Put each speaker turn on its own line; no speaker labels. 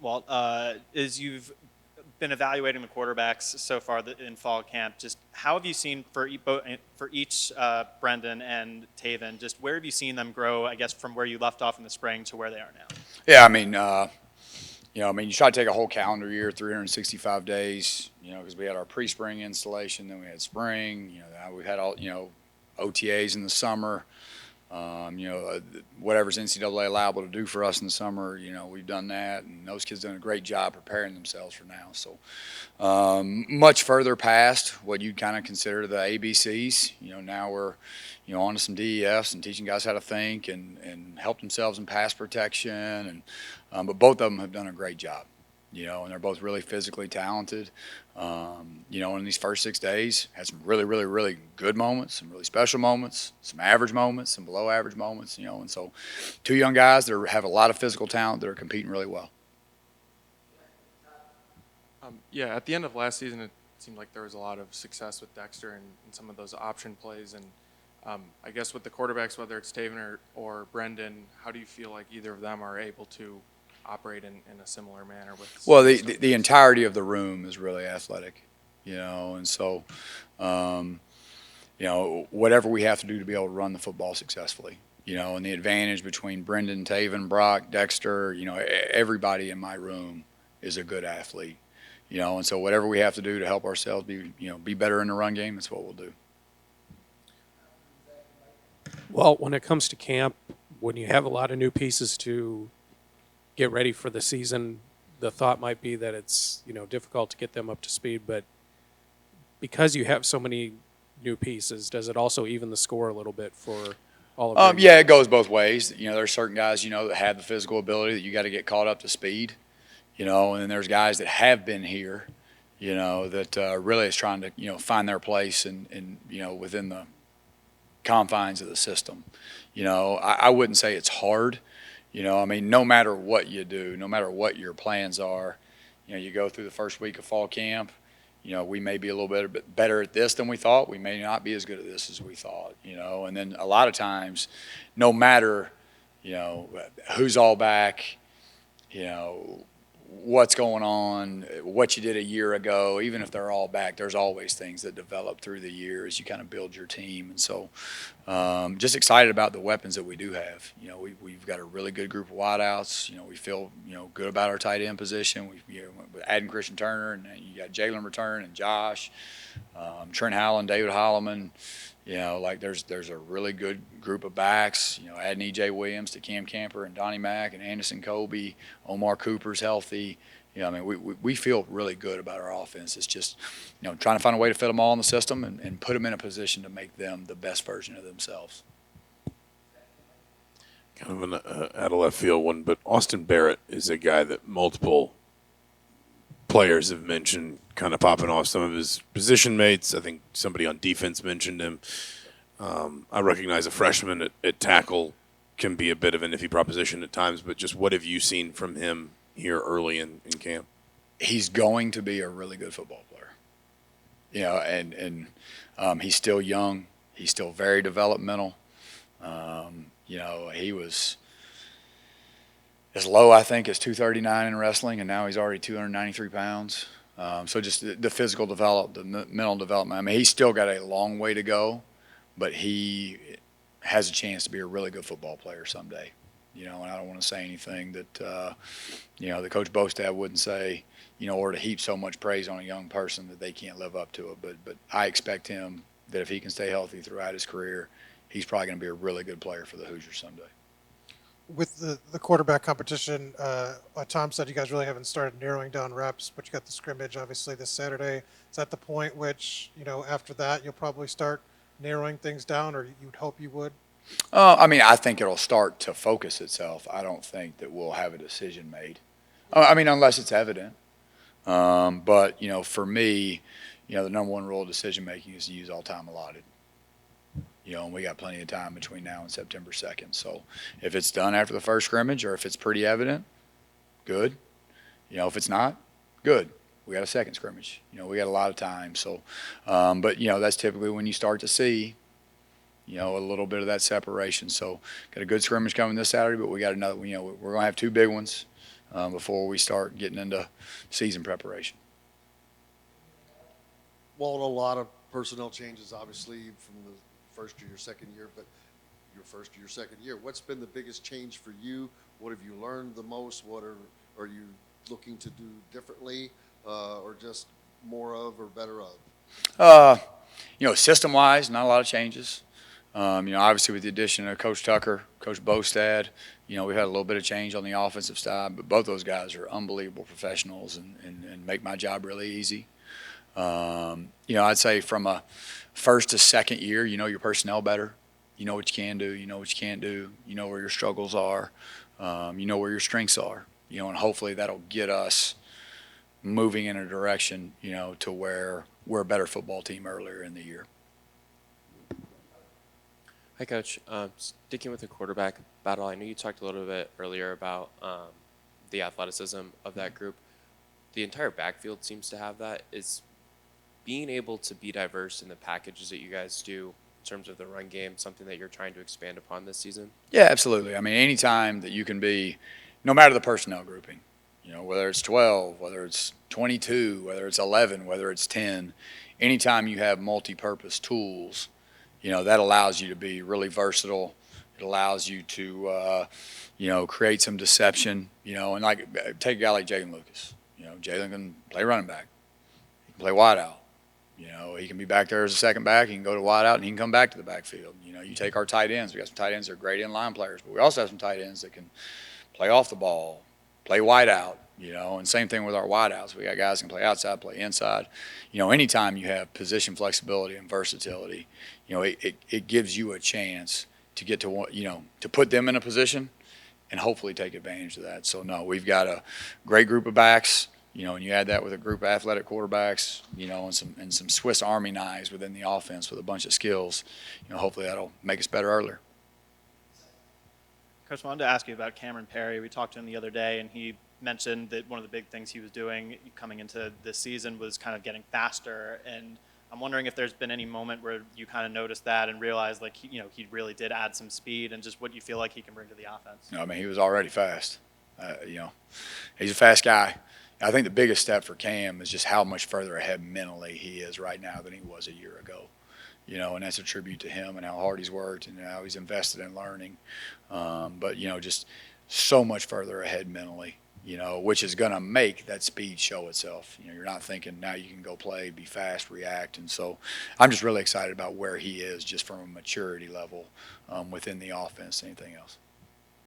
Walt, is you've been evaluating the quarterbacks so far in fall camp. Just how have you seen for each Brendan and Taven? Just where have you seen them grow? I guess from where you left off in the spring to where they are now.
Yeah, you try to take a whole calendar year, 365 days, because we had our pre-spring installation, then we had spring, now we've had all, OTAs in the summer, whatever's NCAA allowable to do for us in the summer, we've done that, and those kids done a great job preparing themselves for now. So much further past what you'd kind of consider the ABCs. Now we're, on to some DEFs and teaching guys how to think and help themselves in pass protection, but both of them have done a great job. And they're both really physically talented. In these first 6 days, had some really, really, really good moments, some really special moments, some average moments, some below average moments, and so two young guys that have a lot of physical talent that are competing really well.
At the end of last season, it seemed like there was a lot of success with Dexter and some of those option plays. And I guess with the quarterbacks, whether it's Taven or Brendan, how do you feel like either of them are able to operate in a similar manner with?
Well, the entirety of the room is really athletic, and so, whatever we have to do to be able to run the football successfully, and the advantage between Brendan, Taven, Brock, Dexter, everybody in my room is a good athlete, and so whatever we have to do to help ourselves be better in the run game, that's what we'll do.
Well, when it comes to camp, when you have a lot of new pieces to get ready for the season, the thought might be that it's difficult to get them up to speed, but because you have so many new pieces, does it also even the score a little bit for all of them?
Yeah, it goes both ways. There's certain guys that have the physical ability that you got to get caught up to speed, and then there's guys that have been here, that really is trying to find their place and within the confines of the system. I wouldn't say it's hard. No matter what you do, no matter what your plans are, you go through the first week of fall camp, we may be a little bit better at this than we thought. We may not be as good at this as we thought, and then a lot of times, no matter, who's all back, what's going on, what you did a year ago, even if they're all back, there's always things that develop through the year as you kind of build your team. And so just excited about the weapons that we do have. We've got a really good group of wideouts. We feel, good about our tight end position. We're adding Christian Turner, and you got Jalen return and Josh, Trent Howland, David Holloman. There's a really good group of backs. Adding E.J. Williams to Cam Camper and Donnie Mack and Anderson Colby, Omar Cooper's healthy. We feel really good about our offense. It's just, trying to find a way to fit them all in the system and put them in a position to make them the best version of themselves.
Kind of an out of left field one, but Austin Barrett is a guy that multiple players have mentioned, kind of popping off some of his position mates. I think somebody on defense mentioned him. I recognize a freshman at tackle can be a bit of an iffy proposition at times, but just what have you seen from him here early in camp?
He's going to be a really good football player. And he's still young. He's still very developmental. He was as low, I think, as 239 in wrestling, and now he's already 293 pounds. So just the physical development, the mental development. He's still got a long way to go, but he has a chance to be a really good football player someday. And I don't want to say anything that, that Coach Bostad wouldn't say, or to heap so much praise on a young person that they can't live up to it. But I expect him that if he can stay healthy throughout his career, he's probably going to be a really good player for the Hoosiers someday.
With the quarterback competition, Tom said you guys really haven't started narrowing down reps, but you got the scrimmage obviously this Saturday. Is that the point which, after that you'll probably start narrowing things down, or you'd hope you would?
I think it'll start to focus itself. I don't think that we'll have a decision made. Unless it's evident. But, for me, the number one rule of decision making is to use all time allotted. And we got plenty of time between now and September 2nd. So if it's done after the first scrimmage or if it's pretty evident, good. If it's not, good. We got a second scrimmage. We got a lot of time. So, but, that's typically when you start to see, a little bit of that separation. So got a good scrimmage coming this Saturday, but we got another, we're going to have two big ones. before we start getting into season preparation.
Walt, a lot of personnel changes, obviously, from the first to your second year, but your first to your second year. What's been the biggest change for you? What have you learned the most? What are you looking to do differently, or just more of or better of?
System-wise, not a lot of changes. Obviously with the addition of Coach Tucker, Coach Bostad, we've had a little bit of change on the offensive side, but both those guys are unbelievable professionals and make my job really easy. I'd say from a first to second year, your personnel better. You know what you can do, you know what you can't do, you know where your struggles are, you know where your strengths are, and hopefully that'll get us moving in a direction, to where we're a better football team earlier in the year.
Hi, Coach. Sticking with the quarterback battle, I know you talked a little bit earlier about the athleticism of that group. The entire backfield seems to have that. Is being able to be diverse in the packages that you guys do in terms of the run game something that you're trying to expand upon this season?
Yeah, absolutely. I mean, anytime that you can be, no matter the personnel grouping, whether it's 12, whether it's 22, whether it's 11, whether it's 10, anytime you have multi-purpose tools, that allows you to be really versatile. It allows you to, create some deception, and like take a guy like Jalen Lucas. Jalen can play running back. He can play wide out. He can be back there as a second back. He can go to wide out, and he can come back to the backfield. You take our tight ends. We got some tight ends that are great in-line players, but we also have some tight ends that can play off the ball, play wide out, and same thing with our wide outs. We got guys who can play outside, play inside. Anytime you have position flexibility and versatility, it gives you a chance to get to, to put them in a position and hopefully take advantage of that. So, no, we've got a great group of backs. And you add that with a group of athletic quarterbacks, and some Swiss Army knives within the offense with a bunch of skills, hopefully that'll make us better earlier.
Coach, I wanted to ask you about Cameron Perry. We talked to him the other day, and he mentioned that one of the big things he was doing coming into this season was kind of getting faster. And I'm wondering if there's been any moment where you kind of noticed that and realized, like, he really did add some speed, and just what you feel like he can bring to the offense.
I mean, he was already fast. He's a fast guy. I think the biggest step for Cam is just how much further ahead mentally he is right now than he was a year ago. And that's a tribute to him and how hard he's worked and how he's invested in learning. But just so much further ahead mentally, which is going to make that speed show itself. You're not thinking now you can go play, be fast, react. And so I'm just really excited about where he is just from a maturity level within the offense, anything else.